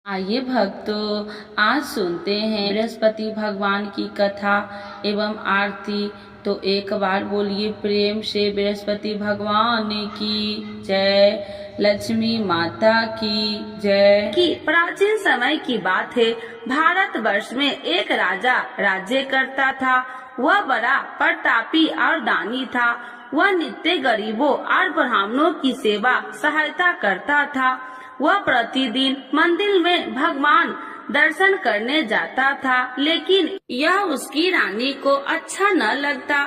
आइए भक्तों, आज सुनते हैं बृहस्पति भगवान की कथा एवं आरती। तो एक बार बोलिए प्रेम से बृहस्पति भगवान की जय, लक्ष्मी माता की जय। कि प्राचीन समय की बात है। भारतवर्ष में एक राजा राज्य करता था। वह बड़ा प्रतापी और दानी था। वह नित्य गरीबों और ब्राह्मणों की सेवा सहायता करता था। वह प्रतिदिन मंदिर में भगवान दर्शन करने जाता था, लेकिन यह उसकी रानी को अच्छा न लगता।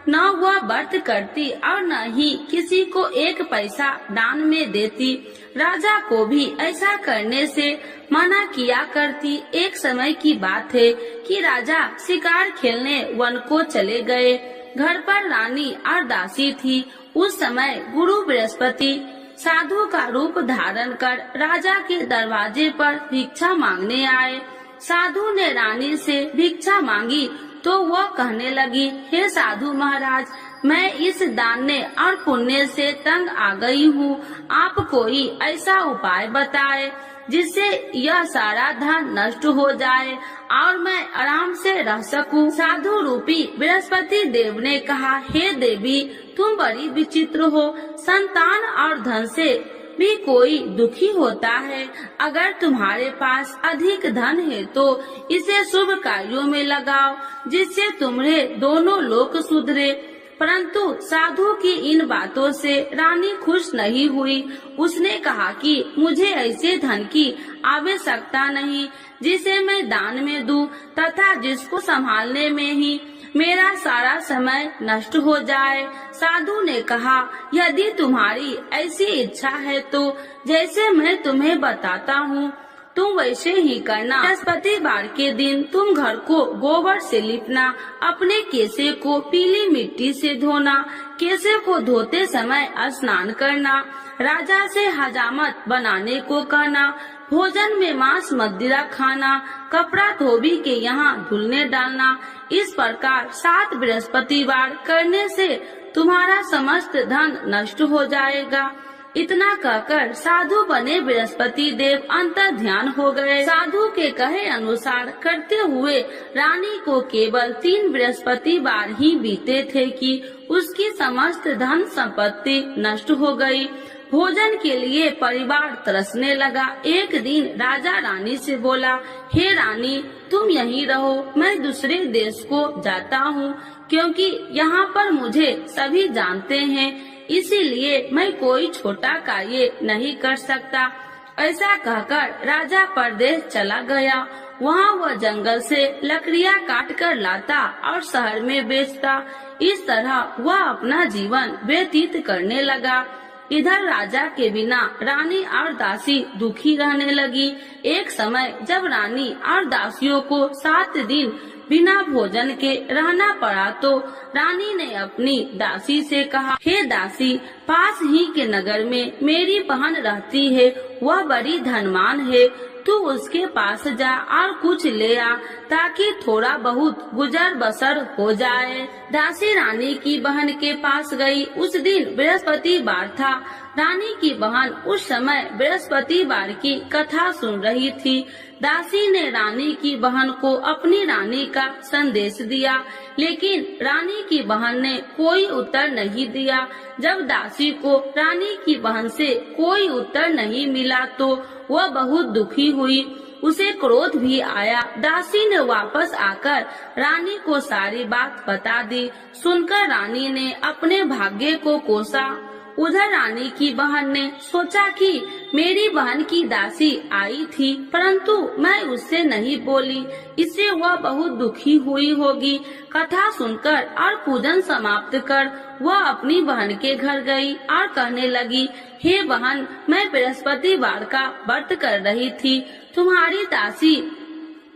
न वह व्रत करती और न ही किसी को एक पैसा दान में देती। राजा को भी ऐसा करने से मना किया करती। एक समय की बात है कि राजा शिकार खेलने वन को चले गए। घर पर रानी और दासी थी। उस समय गुरु बृहस्पति साधु का रूप धारण कर राजा के दरवाजे पर भिक्षा मांगने आए। साधु ने रानी से भिक्षा मांगी तो वह कहने लगी, हे साधु महाराज, मैं इस दान और पुण्य से तंग आ गई हूँ। आप कोई ऐसा उपाय बताए जिससे यह सारा धन नष्ट हो जाए और मैं आराम से रह सकूं। साधु रूपी बृहस्पति देव ने कहा, हे देवी, तुम बड़ी विचित्र हो। संतान और धन से भी कोई दुखी होता है। अगर तुम्हारे पास अधिक धन है तो इसे शुभ कार्यों में लगाओ, जिससे तुम्हारे दोनों लोक सुधरे। परंतु साधु की इन बातों से रानी खुश नहीं हुई। उसने कहा कि मुझे ऐसे धन की आवश्यकता नहीं जिसे मैं दान में दूं तथा जिसको संभालने में ही मेरा सारा समय नष्ट हो जाए। साधु ने कहा, यदि तुम्हारी ऐसी इच्छा है तो जैसे मैं तुम्हें बताता हूँ तुम वैसे ही करना। बृहस्पतिवार के दिन तुम घर को गोबर से लिपना, अपने केसे को पीली मिट्टी से धोना, केसे को धोते समय स्नान करना, राजा से हजामत बनाने को कहना, भोजन में मांस मदिरा खाना, कपड़ा धोबी के यहाँ धुलने डालना। इस प्रकार 7 बृहस्पतिवार करने से तुम्हारा समस्त धन नष्ट हो जाएगा। इतना कहकर साधु बने बृहस्पति देव अंतर ध्यान हो गए। साधु के कहे अनुसार करते हुए रानी को केवल 3 बृहस्पतिवार ही बीते थे कि उसकी समस्त धन संपत्ति नष्ट हो गई। भोजन के लिए परिवार तरसने लगा। एक दिन राजा रानी से बोला, हे रानी, तुम यहीं रहो, मैं दूसरे देश को जाता हूँ, क्योंकि यहाँ पर मुझे सभी जानते हैं, इसीलिए मैं कोई छोटा कार्य नहीं कर सकता। ऐसा कहकर राजा परदेश चला गया। वहाँ वह जंगल से लकड़ियाँ काट कर लाता और शहर में बेचता। इस तरह वह अपना जीवन व्यतीत करने लगा। इधर राजा के बिना रानी और दासी दुखी रहने लगी। एक समय जब रानी और दासियों को 7 दिन बिना भोजन के रहना पड़ा तो रानी ने अपनी दासी से कहा, हे दासी, पास ही के नगर में मेरी बहन रहती है, वह बड़ी धनवान है, तू उसके पास जा और कुछ ले आ ताकि थोड़ा बहुत गुजर बसर हो जाए। दासी रानी की बहन के पास गई। उस दिन बृहस्पतिवार था। रानी की बहन उस समय बृहस्पतिवार की कथा सुन रही थी। दासी ने रानी की बहन को अपनी रानी का संदेश दिया, लेकिन रानी की बहन ने कोई उत्तर नहीं दिया। जब दासी को रानी की बहन से कोई उत्तर नहीं मिला तो वह बहुत दुखी हुई। उसे क्रोध भी आया। दासी ने वापस आकर रानी को सारी बात बता दी। सुनकर रानी ने अपने भाग्य को कोसा। उधर रानी की बहन ने सोचा कि मेरी बहन की दासी आई थी, परंतु मैं उससे नहीं बोली, इससे वह बहुत दुखी हुई होगी। कथा सुनकर और पूजन समाप्त कर वह अपनी बहन के घर गई और कहने लगी, हे बहन, मैं बृहस्पतिवार का व्रत कर रही थी, तुम्हारी दासी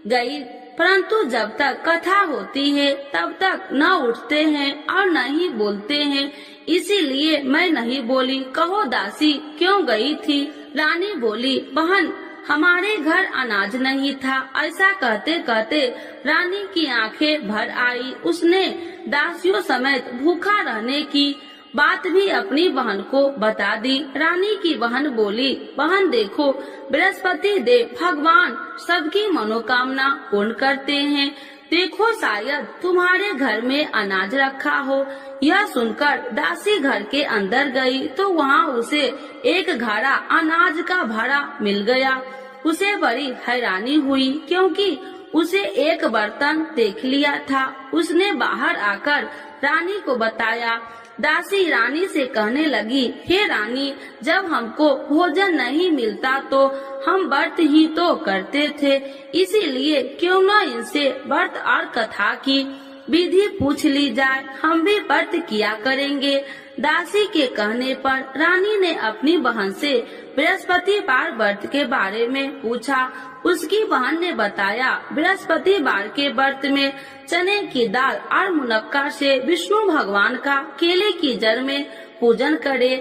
गई, परंतु जब तक कथा होती है तब तक न उठते हैं और न ही बोलते हैं, इसीलिए मैं नहीं बोली। कहो दासी क्यों गई थी? रानी बोली, बहन, हमारे घर अनाज नहीं था। ऐसा कहते कहते रानी की आंखें भर आई। उसने दासियों समेत भूखा रहने की बात भी अपनी बहन को बता दी। रानी की बहन बोली, बहन देखो, बृहस्पति देव भगवान सबकी मनोकामना पूर्ण करते हैं। देखो शायद तुम्हारे घर में अनाज रखा हो। यह सुनकर दासी घर के अंदर गई तो वहाँ उसे एक घड़ा अनाज का भरा मिल गया। उसे बड़ी हैरानी हुई क्योंकि उसे एक बर्तन देख लिया था। उसने बाहर आकर रानी को बताया। दासी रानी से कहने लगी, हे रानी, जब हमको भोजन नहीं मिलता तो हम व्रत ही तो करते थे, इसीलिए क्यों न इनसे व्रत और कथा की विधि पूछ ली जाए, हम भी व्रत किया करेंगे। दासी के कहने पर रानी ने अपनी बहन से बृहस्पतिवार व्रत के बारे में पूछा। उसकी बहन ने बताया, बृहस्पतिवार के व्रत में चने की दाल और मुनक्का से विष्णु भगवान का केले की जड़ में पूजन करे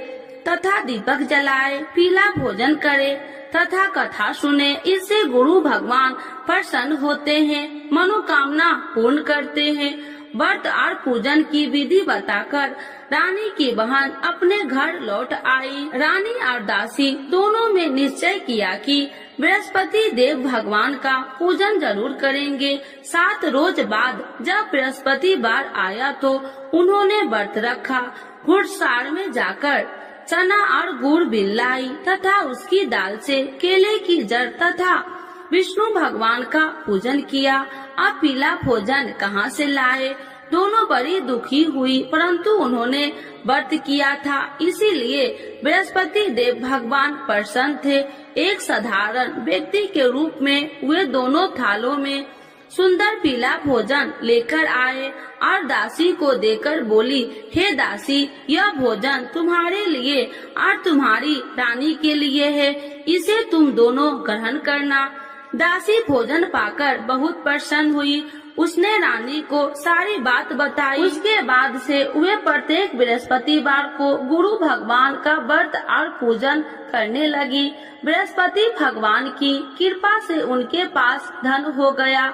तथा दीपक जलाए, पीला भोजन करे तथा कथा सुने। इससे गुरु भगवान प्रसन्न होते हैं, मनोकामना पूर्ण करते हैं। व्रत और पूजन की विधि बताकर रानी की बहन अपने घर लौट आई। रानी और दासी दोनों में निश्चय किया कि बृहस्पति देव भगवान का पूजन जरूर करेंगे। 7 रोज बाद जब बृहस्पतिवार आया तो उन्होंने व्रत रखा। घुड़सार में जाकर चना और गुड़ बिन लाई तथा उसकी दाल से केले की जड़ तथा विष्णु भगवान का पूजन किया। अब पीला भोजन कहाँ से लाए? दोनों बड़ी दुखी हुई, परंतु उन्होंने व्रत किया था, इसीलिए बृहस्पति देव भगवान प्रसन्न थे। एक साधारण व्यक्ति के रूप में वे दोनों थालों में सुंदर पीला भोजन लेकर आए और दासी को देकर बोली, हे दासी, यह भोजन तुम्हारे लिए और तुम्हारी रानी के लिए है, इसे तुम दोनों ग्रहण करना। दासी भोजन पाकर बहुत प्रसन्न हुई। उसने रानी को सारी बात बताई। उसके बाद से वे प्रत्येक बृहस्पतिवार को गुरु भगवान का व्रत और पूजन करने लगी। बृहस्पति भगवान की कृपा से उनके पास धन हो गया,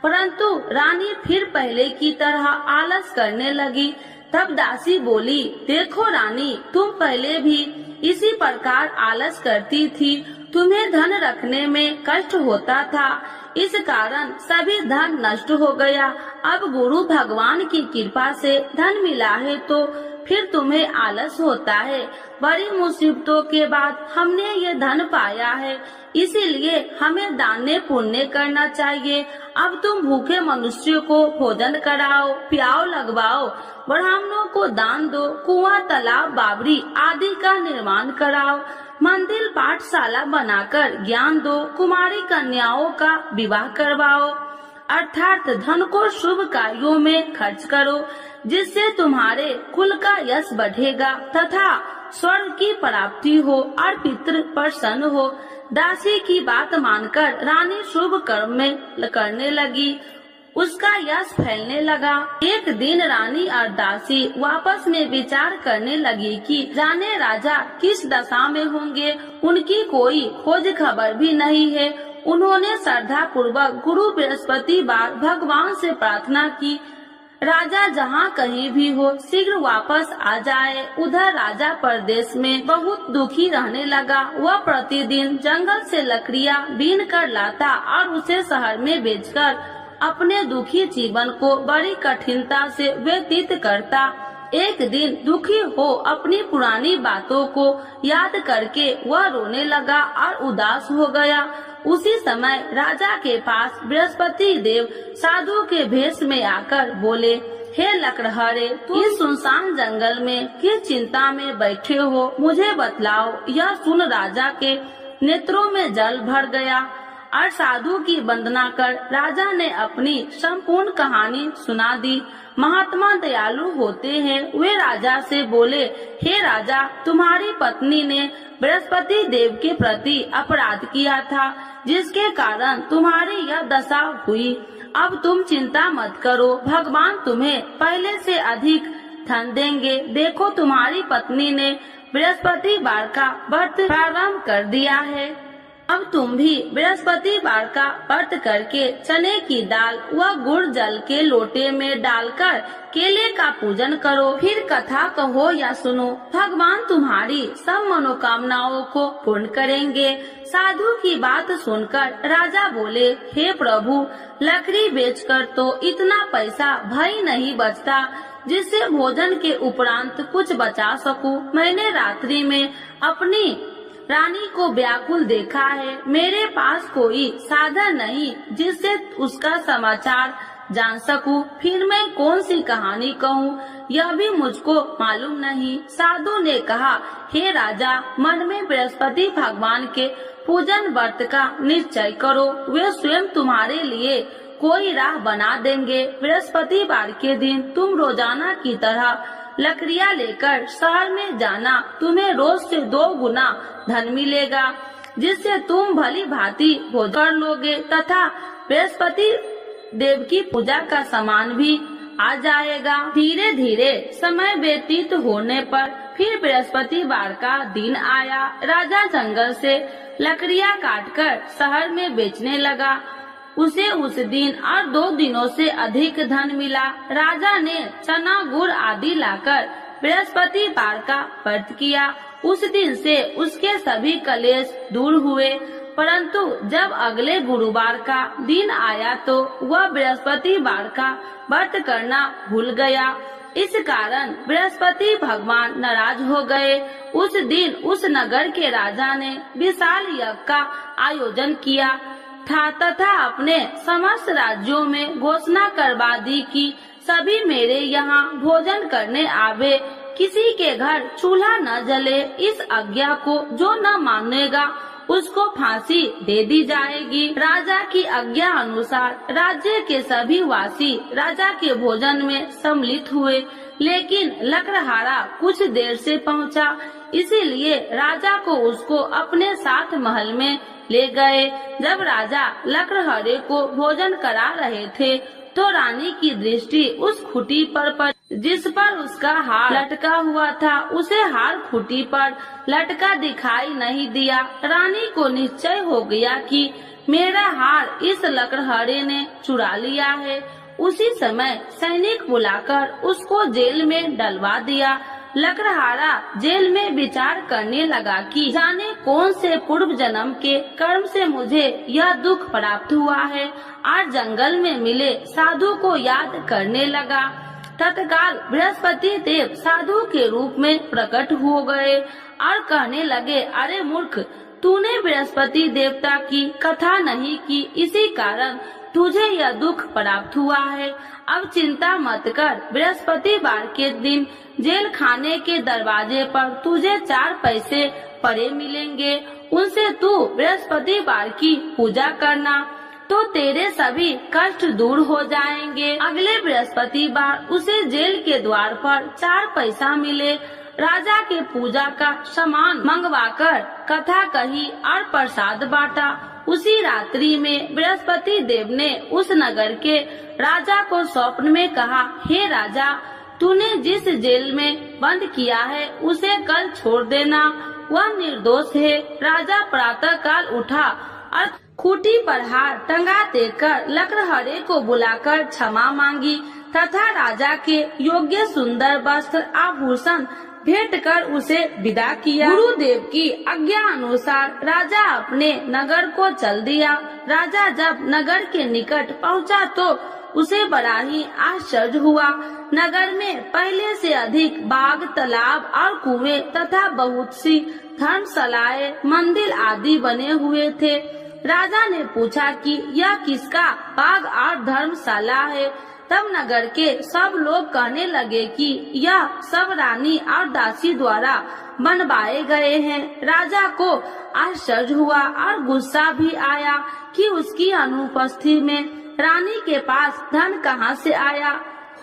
परंतु रानी फिर पहले की तरह आलस करने लगी। तब दासी बोली, देखो रानी, तुम पहले भी इसी प्रकार आलस करती थी, तुम्हें धन रखने में कष्ट होता था, इस कारण सभी धन नष्ट हो गया। अब गुरु भगवान की कृपा से धन मिला है तो फिर तुम्हें आलस होता है। बड़ी मुसीबतों के बाद हमने ये धन पाया है, इसीलिए हमें दान पुण्य करना चाहिए। अब तुम भूखे मनुष्य को भोजन कराओ, प्याव लगवाओ, ब्राह्मणों को दान दो, कुआं, तालाब, बावड़ी आदि का निर्माण कराओ, मंदिर, पाठशाला बनाकर ज्ञान दो, कुमारी कन्याओं का विवाह करवाओ, अर्थात धन को शुभ कार्यों में खर्च करो, जिससे तुम्हारे कुल का यश बढ़ेगा तथा स्वर्ग की प्राप्ति हो और पितृ प्रसन्न हो। दासी की बात मानकर रानी शुभ कर्म में करने लगी। उसका यश फैलने लगा। एक दिन रानी और दासी आपस में विचार करने लगी कि जाने राजा किस दशा में होंगे, उनकी कोई खोज खबर भी नहीं है। उन्होंने श्रद्धा पूर्वक गुरु बृहस्पतिवार भगवान से प्रार्थना की, राजा जहाँ कहीं भी हो शीघ्र वापस आ जाए। उधर राजा परदेश में बहुत दुखी रहने लगा। वह प्रतिदिन जंगल से लकड़ियाँ बीन कर लाता और उसे शहर में बेचकर अपने दुखी जीवन को बड़ी कठिनता से व्यतीत करता। एक दिन दुखी हो अपनी पुरानी बातों को याद करके वह रोने लगा और उदास हो गया। उसी समय राजा के पास बृहस्पति देव साधु के भेष में आकर बोले, हे लकड़हारे, तुम इस सुनसान जंगल में किस चिंता में बैठे हो, मुझे बतलाओ। यह सुन राजा के नेत्रों में जल भर गया और साधु की वंदना कर राजा ने अपनी संपूर्ण कहानी सुना दी। महात्मा दयालु होते हैं। वे राजा से बोले, हे राजा, तुम्हारी पत्नी ने बृहस्पति देव के प्रति अपराध किया था, जिसके कारण तुम्हारी यह दशा हुई। अब तुम चिंता मत करो, भगवान तुम्हें पहले से अधिक धन देंगे। देखो, तुम्हारी पत्नी ने बृहस्पतिवार का व्रत प्रारंभ कर दिया है। अब तुम भी बृहस्पतिवार का व्रत करके चने की दाल व गुड़ जल के लोटे में डालकर केले का पूजन करो, फिर कथा कहो या सुनो। भगवान तुम्हारी सब मनोकामनाओं को पूर्ण करेंगे। साधु की बात सुनकर राजा बोले, हे प्रभु, लकड़ी बेचकर तो इतना पैसा भई नहीं बचता जिससे भोजन के उपरांत कुछ बचा सकूं। मैंने रात्रि में अपनी रानी को व्याकुल देखा है। मेरे पास कोई साधन नहीं जिससे उसका समाचार जान सकूं। फिर मैं कौन सी कहानी कहूँ, यह भी मुझको मालूम नहीं। साधु ने कहा, हे राजा, मन में बृहस्पति भगवान के पूजन व्रत का निश्चय करो, वे स्वयं तुम्हारे लिए कोई राह बना देंगे। बृहस्पतिवार के दिन तुम रोजाना की तरह लकड़ियाँ लेकर शहर में जाना। तुम्हें रोज से 2 गुना धन मिलेगा, जिससे तुम भली भांति भोजन कर लोगे तथा बृहस्पति देव की पूजा का सामान भी आ जाएगा। धीरे धीरे समय व्यतीत होने पर फिर बृहस्पतिवार का दिन आया। राजा जंगल से लकड़ियाँ काटकर शहर में बेचने लगा। उसे उस दिन और 2 दिनों से अधिक धन मिला। राजा ने चना गुड़ आदि लाकर बृहस्पतिवार का व्रत किया। उस दिन से उसके सभी कलेश दूर हुए। परंतु जब अगले गुरुवार का दिन आया तो वह बृहस्पतिवार का व्रत करना भूल गया। इस कारण बृहस्पति भगवान नाराज हो गए। उस दिन उस नगर के राजा ने विशाल यज्ञ का आयोजन किया था तथा अपने समस्त राज्यों में घोषणा करवा दी कि सभी मेरे यहाँ भोजन करने आवे, किसी के घर चूल्हा न जले। इस आज्ञा को जो न मानेगा उसको फांसी दे दी जाएगी। राजा की आज्ञा अनुसार राज्य के सभी वासी राजा के भोजन में सम्मिलित हुए, लेकिन लकड़हारा कुछ देर से पहुंचा, इसीलिए राजा को उसको अपने साथ महल में ले गए। जब राजा लकड़हारे को भोजन करा रहे थे तो रानी की दृष्टि उस खूंटी पर पड़ी जिस पर उसका हार लटका हुआ था। उसे हार खूंटी पर लटका दिखाई नहीं दिया। रानी को निश्चय हो गया कि मेरा हार इस लकड़हारे ने चुरा लिया है। उसी समय सैनिक बुलाकर उसको जेल में डलवा दिया। लकड़हारा जेल में विचार करने लगा कि जाने कौन से पूर्व जन्म के कर्म से मुझे यह दुख प्राप्त हुआ है, और जंगल में मिले साधु को याद करने लगा। तत्काल बृहस्पति देव साधु के रूप में प्रकट हो गए और कहने लगे, अरे मूर्ख, तूने बृहस्पति देवता की कथा नहीं की, इसी कारण तुझे यह दुख प्राप्त हुआ है। अब चिंता मत कर, बृहस्पतिवार के दिन जेल खाने के दरवाजे पर तुझे 4 पैसे पड़े मिलेंगे। उनसे तू बृहस्पतिवार की पूजा करना तो तेरे सभी कष्ट दूर हो जाएंगे। अगले बृहस्पतिवार उसे जेल के द्वार पर 4 पैसा मिले। राजा के पूजा का सामान मंगवाकर कथा कही और प्रसाद बांटा। उसी रात्रि में बृहस्पति देव ने उस नगर के राजा को स्वप्न में कहा, हे राजा, तूने जिस जेल में बंद किया है उसे कल छोड़ देना, वह निर्दोष है। राजा प्रातः काल उठा और खूंटी पर हार टंगा देकर लकड़हारे को बुलाकर क्षमा मांगी तथा राजा के योग्य सुंदर वस्त्र आभूषण भेंट कर उसे विदा किया। गुरुदेव की आज्ञा अनुसार राजा अपने नगर को चल दिया। राजा जब नगर के निकट पहुंचा तो उसे बड़ा ही आश्चर्य हुआ। नगर में पहले से अधिक बाग, तालाब और कुएं तथा बहुत सी धर्मशालाएं, मंदिर आदि बने हुए थे। राजा ने पूछा कि यह किसका बाग और धर्मशाला है। तब नगर के सब लोग कहने लगे कि यह सब रानी और दासी द्वारा बनवाए गए हैं। राजा को आश्चर्य हुआ और गुस्सा भी आया कि उसकी अनुपस्थिति में रानी के पास धन कहां से आया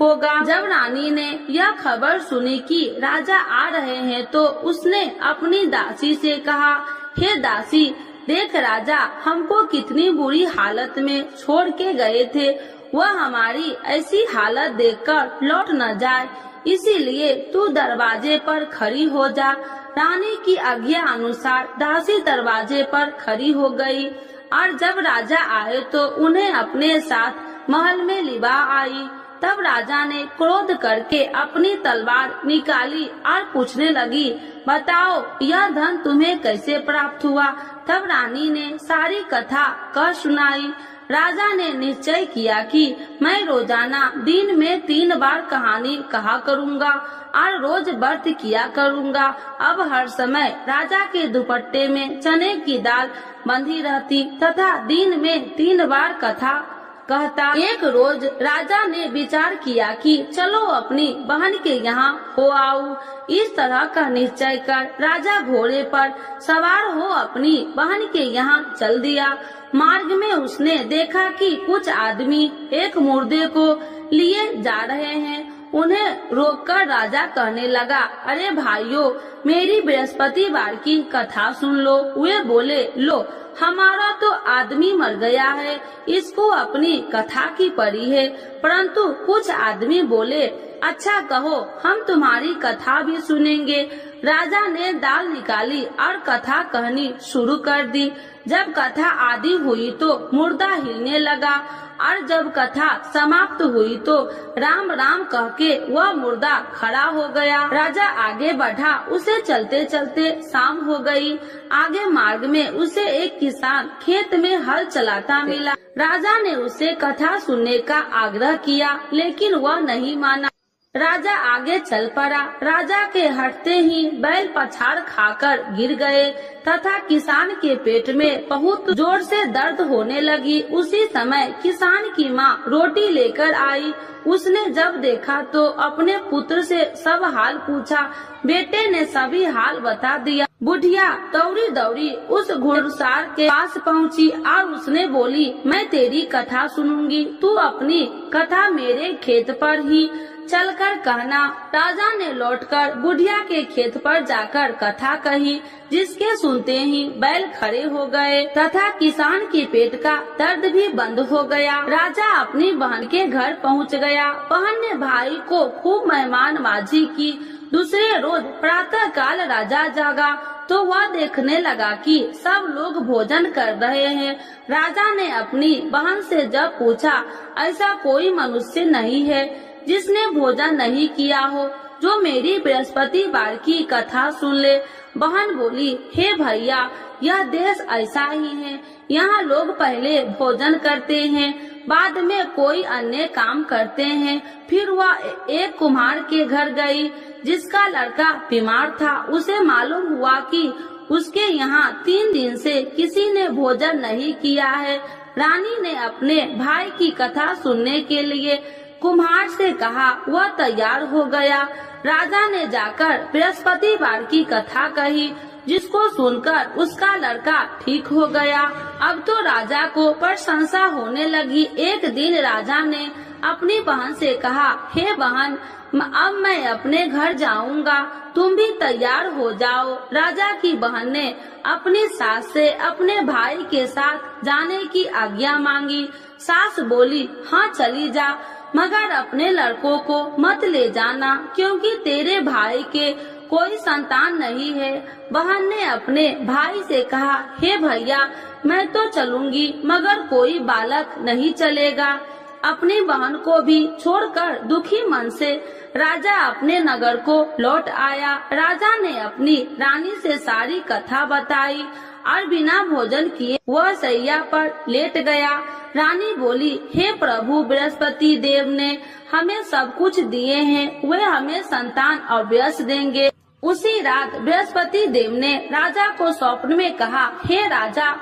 होगा। जब रानी ने यह खबर सुनी कि राजा आ रहे हैं तो उसने अपनी दासी से कहा, हे दासी, देख राजा हमको कितनी बुरी हालत में छोड़ के गए थे, वह हमारी ऐसी हालत देखकर लौट न जाए, इसीलिए तू दरवाजे पर खड़ी हो जा। रानी की आज्ञा अनुसार दासी दरवाजे पर खड़ी हो गई और जब राजा आए तो उन्हें अपने साथ महल में लिवा आई। तब राजा ने क्रोध करके अपनी तलवार निकाली और पूछने लगी, बताओ यह धन तुम्हें कैसे प्राप्त हुआ। तब रानी ने सारी कथा कह सुनाई। राजा ने निश्चय किया कि मैं रोजाना दिन में 3 बार कहानी कहा करूँगा और रोज व्रत किया करूँगा। अब हर समय राजा के दुपट्टे में चने की दाल बंधी रहती तथा दिन में 3 बार कथा कहता। एक रोज राजा ने विचार किया कि चलो अपनी बहन के यहाँ हो आऊं। इस तरह का निश्चय कर राजा घोड़े पर सवार हो अपनी बहन के यहाँ चल दिया। मार्ग में उसने देखा कि कुछ आदमी एक मुर्दे को लिए जा रहे हैं। उन्हें रोककर राजा कहने लगा, अरे भाइयों, मेरी बृहस्पतिवार की कथा सुन लो। वे बोले, लो हमारा तो आदमी मर गया है, इसको अपनी कथा की पड़ी है। परंतु कुछ आदमी बोले, अच्छा कहो, हम तुम्हारी कथा भी सुनेंगे। राजा ने दाल निकाली और कथा कहनी शुरू कर दी। जब कथा आदि हुई तो मुर्दा हिलने लगा और जब कथा समाप्त हुई तो राम राम कह के वह मुर्दा खड़ा हो गया। राजा आगे बढ़ा, उसे चलते चलते शाम हो गई। आगे मार्ग में उसे एक किसान खेत में हल चलाता मिला। राजा ने उसे कथा सुनने का आग्रह किया, लेकिन वह नहीं माना। राजा आगे चल पड़ा। राजा के हटते ही बैल पछाड़ खाकर गिर गए तथा किसान के पेट में बहुत जोर से दर्द होने लगी। उसी समय किसान की माँ रोटी लेकर आई। उसने जब देखा तो अपने पुत्र से सब हाल पूछा। बेटे ने सभी हाल बता दिया। बुढ़िया दौड़ी दौड़ी उस घुड़सवार के पास पहुँची और उसने बोली, मैं तेरी कथा सुनूंगी, तू अपनी कथा मेरे खेत पर ही चलकर कहना। राजा ने लौटकर बुढ़िया के खेत पर जाकर कथा कही, जिसके सुनते ही बैल खड़े हो गए तथा किसान के पेट का दर्द भी बंद हो गया। राजा अपनी बहन के घर पहुंच गया। बहन ने भाई को खूब मेहमानबाजी की। दूसरे रोज प्रातः काल राजा जागा तो वह देखने लगा कि सब लोग भोजन कर रहे हैं। राजा ने अपनी बहन से जब पूछा, ऐसा कोई मनुष्य नहीं है जिसने भोजन नहीं किया हो, जो मेरी बृहस्पतिवार की कथा सुन ले। बहन बोली, हे भैया, यह देश ऐसा ही है। यहाँ लोग पहले भोजन करते हैं, बाद में कोई अन्य काम करते हैं। फिर वह एक कुम्हार के घर गई, जिसका लड़का बीमार था। उसे मालूम हुआ कि उसके यहाँ 3 दिन से किसी ने भोजन नहीं किया है। रानी ने अपने भाई की कथा सुनने के लिए कुम्हार से कहा। वह तैयार हो गया। राजा ने जाकर बृहस्पतिवार की कथा कही, जिसको सुनकर उसका लड़का ठीक हो गया। अब तो राजा को प्रशंसा होने लगी। एक दिन राजा ने अपनी बहन से कहा, हे बहन, अब मैं अपने घर जाऊंगा, तुम भी तैयार हो जाओ। राजा की बहन ने अपनी सास से अपने भाई के साथ जाने की आज्ञा मांगी। सास बोली, हाँ चली जा, मगर अपने लड़कों को मत ले जाना, क्योंकि तेरे भाई के कोई संतान नहीं है। बहन ने अपने भाई से कहा, हे भैया, मैं तो चलूंगी, मगर कोई बालक नहीं चलेगा। अपनी बहन को भी छोड़कर दुखी मन से राजा अपने नगर को लौट आया। राजा ने अपनी रानी से सारी कथा बताई और बिना भोजन किए वह सैया पर लेट गया। रानी बोली, हे प्रभु, बृहस्पति देव ने हमें सब कुछ दिए हैं, वे हमें संतान अवश्य देंगे। उसी रात बृहस्पति देव ने राजा को स्वप्न में कहा, हे राजा,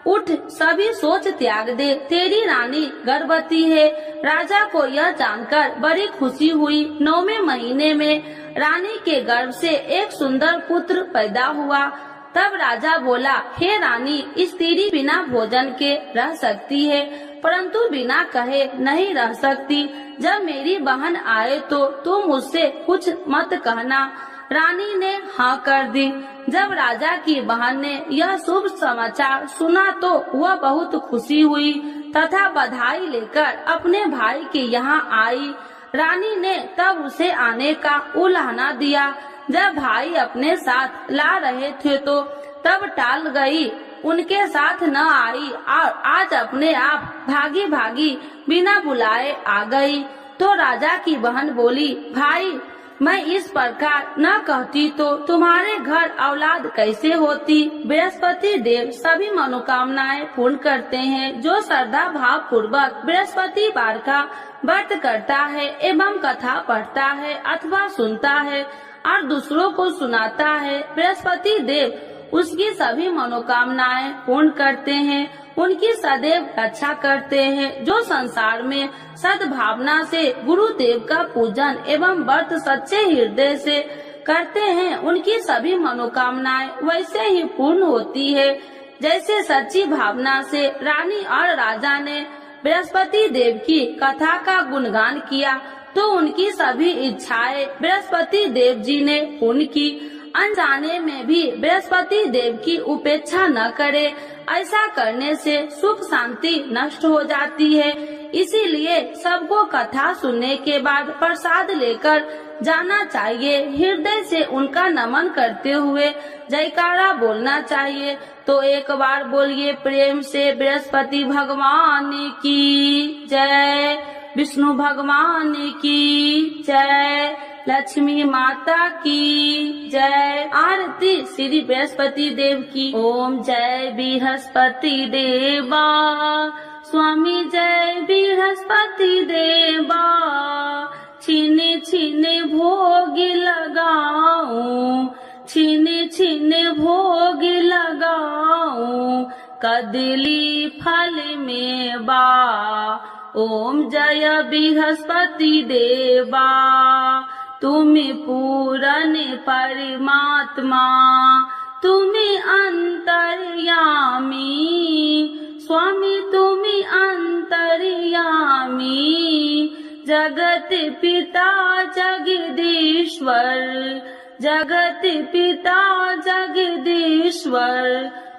उठ, सभी सोच त्याग दे, तेरी रानी गर्भवती है। राजा को यह जानकर बड़ी खुशी हुई। 9वें महीने में रानी के गर्भ से एक सुंदर पुत्र पैदा हुआ। तब राजा बोला, हे रानी, स्त्री बिना भोजन के रह सकती है, परंतु बिना कहे नहीं रह सकती। जब मेरी बहन आए तो तुम मुझसे कुछ मत कहना। रानी ने हाँ कर दी। जब राजा की बहन ने यह शुभ समाचार सुना तो वह बहुत खुशी हुई तथा बधाई लेकर अपने भाई के यहाँ आई। रानी ने तब उसे आने का उलाहना दिया। जब भाई अपने साथ ला रहे थे तो तब टाल गई, उनके साथ न आई और आज अपने आप भागी भागी बिना बुलाए आ गई। तो राजा की बहन बोली, भाई मैं इस प्रकार न कहती तो तुम्हारे घर औलाद कैसे होती। बृहस्पति देव सभी मनोकामनाएं पूर्ण करते हैं। जो श्रद्धा भाव पूर्वक बृहस्पतिवार का व्रत करता है एवं कथा पढ़ता है अथवा सुनता है और दूसरों को सुनाता है, बृहस्पति देव उसकी सभी मनोकामनाएं पूर्ण करते हैं, उनकी सदैव रक्षा करते हैं। जो संसार में सद्भावना से गुरुदेव का पूजन एवं व्रत सच्चे हृदय से करते हैं, उनकी सभी मनोकामनाएं वैसे ही पूर्ण होती है जैसे सच्ची भावना से रानी और राजा ने बृहस्पति देव की कथा का गुणगान किया तो उनकी सभी इच्छाएं बृहस्पति देव जी ने पूर्ण की। अनजाने में भी बृहस्पति देव की उपेक्षा न करे, ऐसा करने से सुख शांति नष्ट हो जाती है। इसीलिए सबको कथा सुनने के बाद प्रसाद लेकर जाना चाहिए। हृदय से उनका नमन करते हुए जयकारा बोलना चाहिए। तो एक बार बोलिए प्रेम से बृहस्पति भगवान की जय, विष्णु भगवान की जय, लक्ष्मी माता की जय। आरती श्री बृहस्पति देव की। ओम जय बृहस्पति देवा, स्वामी जय बृहस्पति देवा। छीने छीने भोग लगाऊं, छीने छीने भोग लगाऊं, कदली फल में बा। ओम जय बृहस्पति देवा, तुम्हें पूरन परमात्मा, तुम्हें अंतर्यामी, स्वामी तुम्हें अंतर्यामी। जगत पिता जगदीश्वर, जगत पिता जगदीश्वर,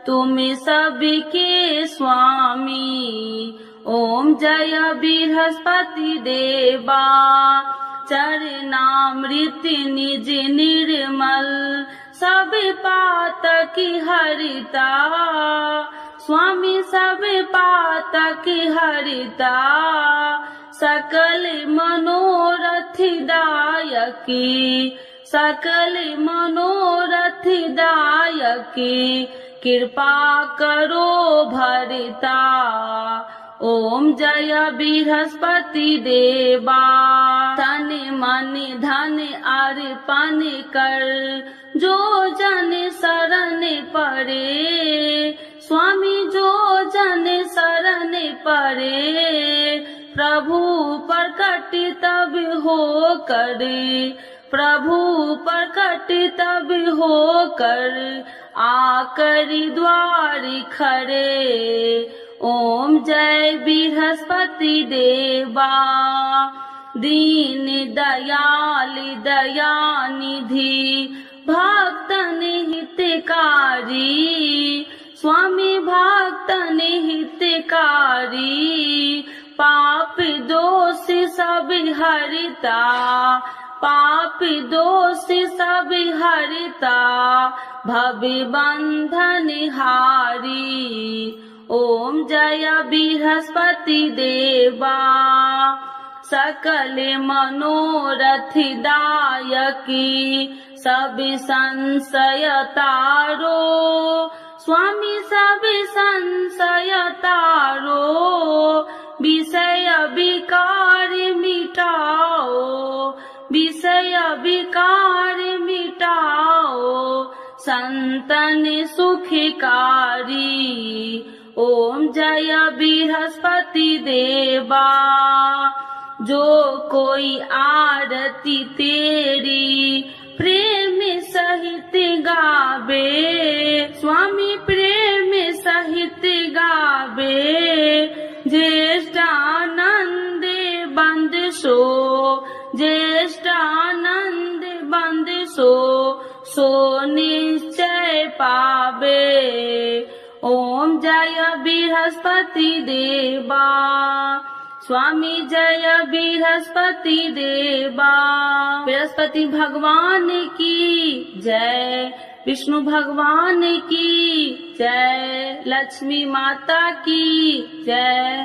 तुम सबके स्वामी। ओम जय बृहस्पति देवा, चरणामृत निज निर्मल, सब पातक हरिता, स्वामी सब पातक हरिता। सकल मनोरथ दायकी, सकल मनोरथ दायकी, कृपा करो भरता। ओम जय बृहस्पति देवा, तन मन धन अर्पण कर, जो जन शरण पड़े, स्वामी जो जन शरण पड़े। प्रभु प्रकट तब हो करे, प्रभु प्रकट तब हो कर, आकर द्वार खड़े। ओम जय बृहस्पति देवा, दीन दयाल दयानिधि, भक्तन हितकारी, स्वामी भक्तन हितकारी। पाप दोष सब हरिता, पाप दोष सब हरिता, भव बंधन हारी। ओम जय बृहस्पति देवा, सकल मनोरथ दायकी, सब संशय तारो, स्वामी सब संशय तारो। विषय विकार मिटाओ, विषय विकार मिटाओ, संतन सुखकारी। ओम जय बृहस्पति देवा, जो कोई आरती तेरी प्रेम सहित गावे, स्वामी प्रेम सहित गावे। ज्येष्ठानंद बंद सो, ज्येष्ठानंद बंद सो, सो निश्चय पावे। ओम जय बृहस्पति देवा, स्वामी जय बृहस्पति देवा। बृहस्पति भगवान की जय, विष्णु भगवान की जय, लक्ष्मी माता की जय।